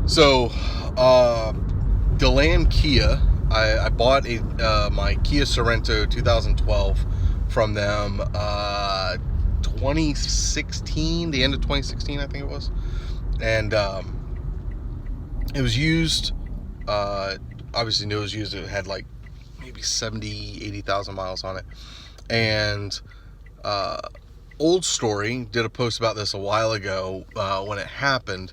So, Deland Kia, I bought my Kia Sorento 2012 from them 2016, the end of 2016, I think it was. And it was used, obviously knew it was used. It had like maybe 70, 80,000 miles on it. And Old Story did a post about this a while ago when it happened.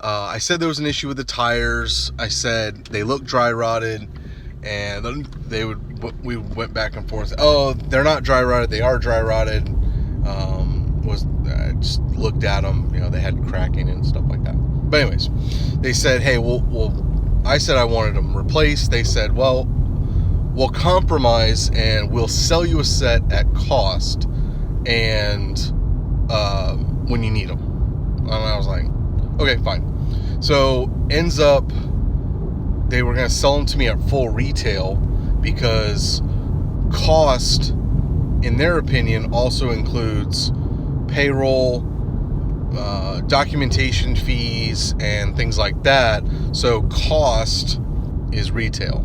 I said there was an issue with the tires. I said they look dry rotted, and then we went back and forth. Oh, they're not dry rotted. They are dry rotted. I just looked at them. They had cracking and stuff like that. But anyways, they said, hey, I said I wanted them replaced. They said, well, we'll compromise and we'll sell you a set at cost, and when you need them. And I was like, okay, fine. So ends up they were going to sell them to me at full retail, because cost, in their opinion, also includes payroll, documentation fees, and things like that. So cost is retail.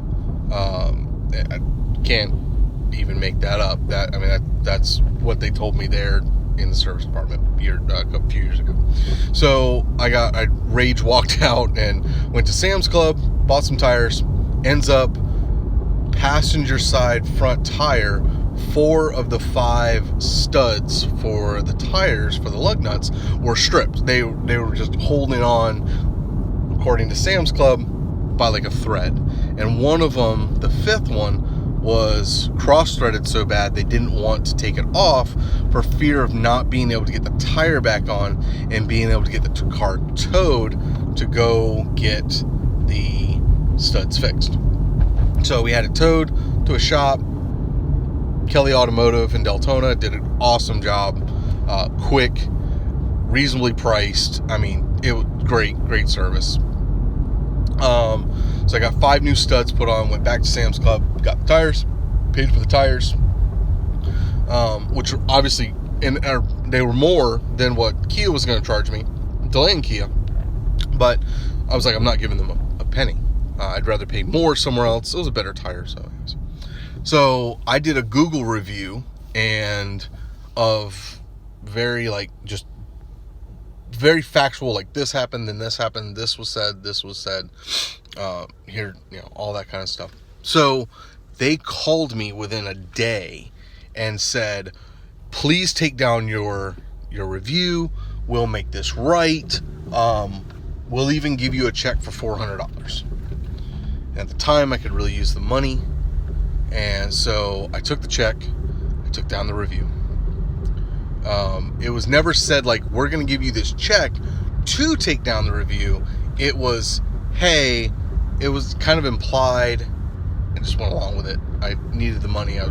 I can't even make that up. That's what they told me there in the service department a few years ago. So I rage walked out and went to Sam's Club, bought some tires. Ends up passenger side front tire, 4 of the 5 studs for the tires for the lug nuts were stripped. They were just holding on, according to Sam's Club, by like a thread. And one of them, the 5th one, was cross-threaded so bad they didn't want to take it off for fear of not being able to get the tire back on and being able to get the car towed to go get the studs fixed. So we had it towed to a shop. Kelly Automotive in Deltona did an awesome job. Quick, reasonably priced. It was great service. So I got 5 new studs put on, went back to Sam's Club, got the tires, paid for the tires, which obviously, they were more than what Kia was going to charge me, Deland Kia. But I was like, I'm not giving them a penny. I'd rather pay more somewhere else. It was a better tire. So I did a Google review and of very very factual, like this happened, then this happened, this was said, here, all that kind of stuff. So they called me within a day and said, please take down your review. We'll make this right. We'll even give you a check for $400. At the time, I could really use the money. And so I took the check. I took down the review. It was never said like, we're going to give you this check to take down the review. It was, hey, it was kind of implied. I just went along with it. I needed the money. I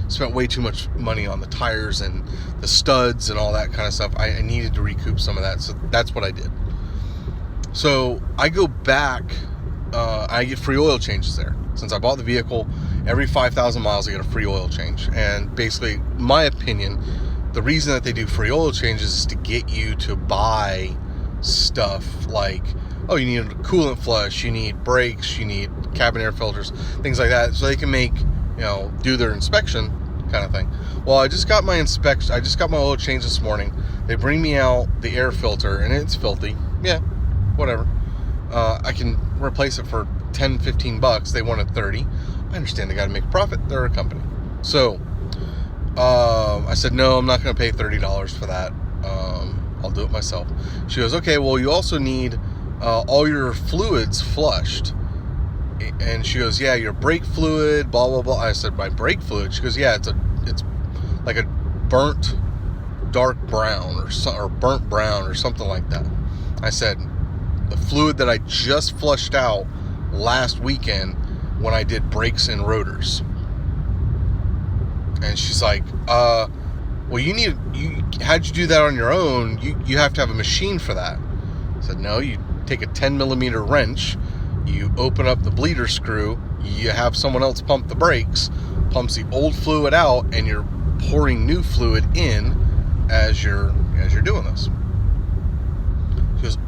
spent way too much money on the tires and the studs and all that kind of stuff. I needed to recoup some of that. So that's what I did. So I go back. I get free oil changes there. Since I bought the vehicle, every 5,000 miles I get a free oil change. And basically, my opinion, the reason that they do free oil changes is to get you to buy stuff like, oh, you need a coolant flush, you need brakes, you need cabin air filters, things like that, so they can make, do their inspection kind of thing. Well, I just got my oil change this morning. They bring me out the air filter, and it's filthy. Yeah, whatever. I can replace it for $10-15. They wanted $30. I understand they got to make a profit. They're a company. So I said, no, I'm not going to pay $30 for that. I'll do it myself. She goes, okay, well, you also need all your fluids flushed. And she goes, yeah, your brake fluid, blah, blah, blah. I said, my brake fluid? She goes, yeah, it's like a burnt dark brown or burnt brown or something like that. I said, the fluid that I just flushed out last weekend when I did brakes and rotors. And she's like, well, how'd you do that on your own? You have to have a machine for that. I said, no, you take a 10 millimeter wrench, you open up the bleeder screw, you have someone else pump the brakes, pumps the old fluid out, and you're pouring new fluid in as you're doing this. She goes,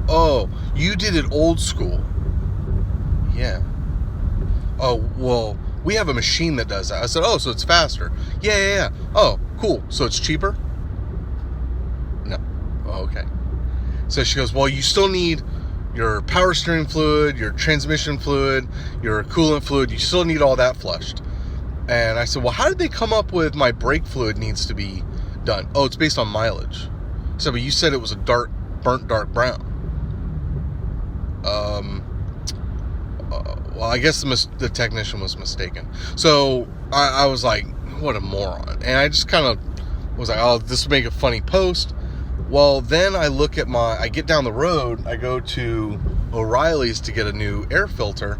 Oh, you did it old school. Yeah. Oh, well, we have a machine that does that. I said, oh, so it's faster. Yeah. Oh, cool. So it's cheaper? No. Oh, okay. So she goes, well, you still need your power steering fluid, your transmission fluid, your coolant fluid. You still need all that flushed. And I said, well, how did they come up with my brake fluid needs to be done? Oh, it's based on mileage. So, but you said it was a burnt dark brown. Well, I guess the technician was mistaken. So I was like, what a moron. And I just kind of was like, oh, this would make a funny post. Well, then I get down the road, I go to O'Reilly's to get a new air filter,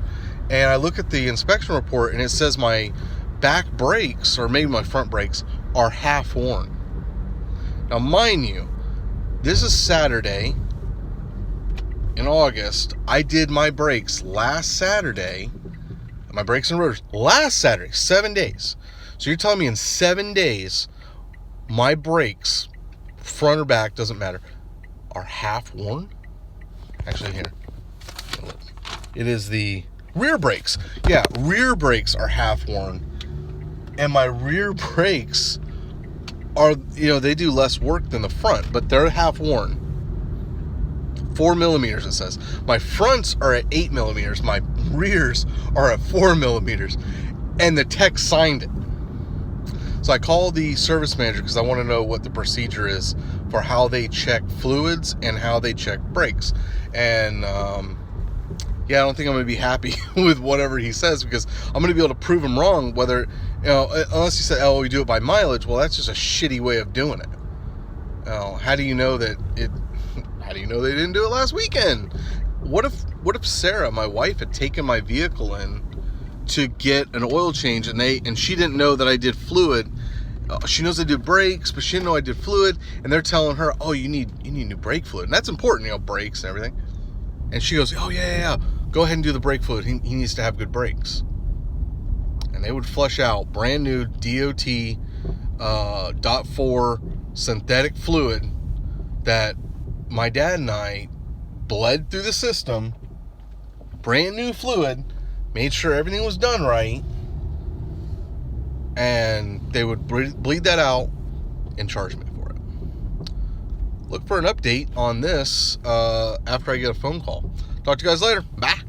and I look at the inspection report, and it says my back brakes, or maybe my front brakes, are half worn. Now, mind you, this is Saturday in August. I did my brakes last Saturday, my brakes and rotors, last Saturday, 7 days. So you're telling me in 7 days, my brakes, front or back, doesn't matter, are half worn? Actually, here. It is the rear brakes. Yeah, rear brakes are half worn. And my rear brakes are, they do less work than the front, but they're half worn. 4 millimeters, it says. My fronts are at 8 millimeters. My rears are at 4 millimeters. And the tech signed it. So I called the service manager because I want to know what the procedure is for how they check fluids and how they check brakes. And I don't think I'm going to be happy with whatever he says, because I'm going to be able to prove him wrong, whether, unless he said, oh, we do it by mileage. Well, that's just a shitty way of doing it. How do you know that how do you know they didn't do it last weekend? What if Sarah, my wife, had taken my vehicle in to get an oil change, and she didn't know that I did fluid. She knows I did brakes, but she didn't know I did fluid, and they're telling her, oh, you need new brake fluid. And that's important, brakes and everything. And she goes, oh, yeah. Go ahead and do the brake fluid. He needs to have good brakes. And they would flush out brand new DOT .4 synthetic fluid that my dad and I bled through the system, brand new fluid, made sure everything was done right, and they would bleed that out and charge me for it. Look for an update on this after I get a phone call. Talk to you guys later. Bye.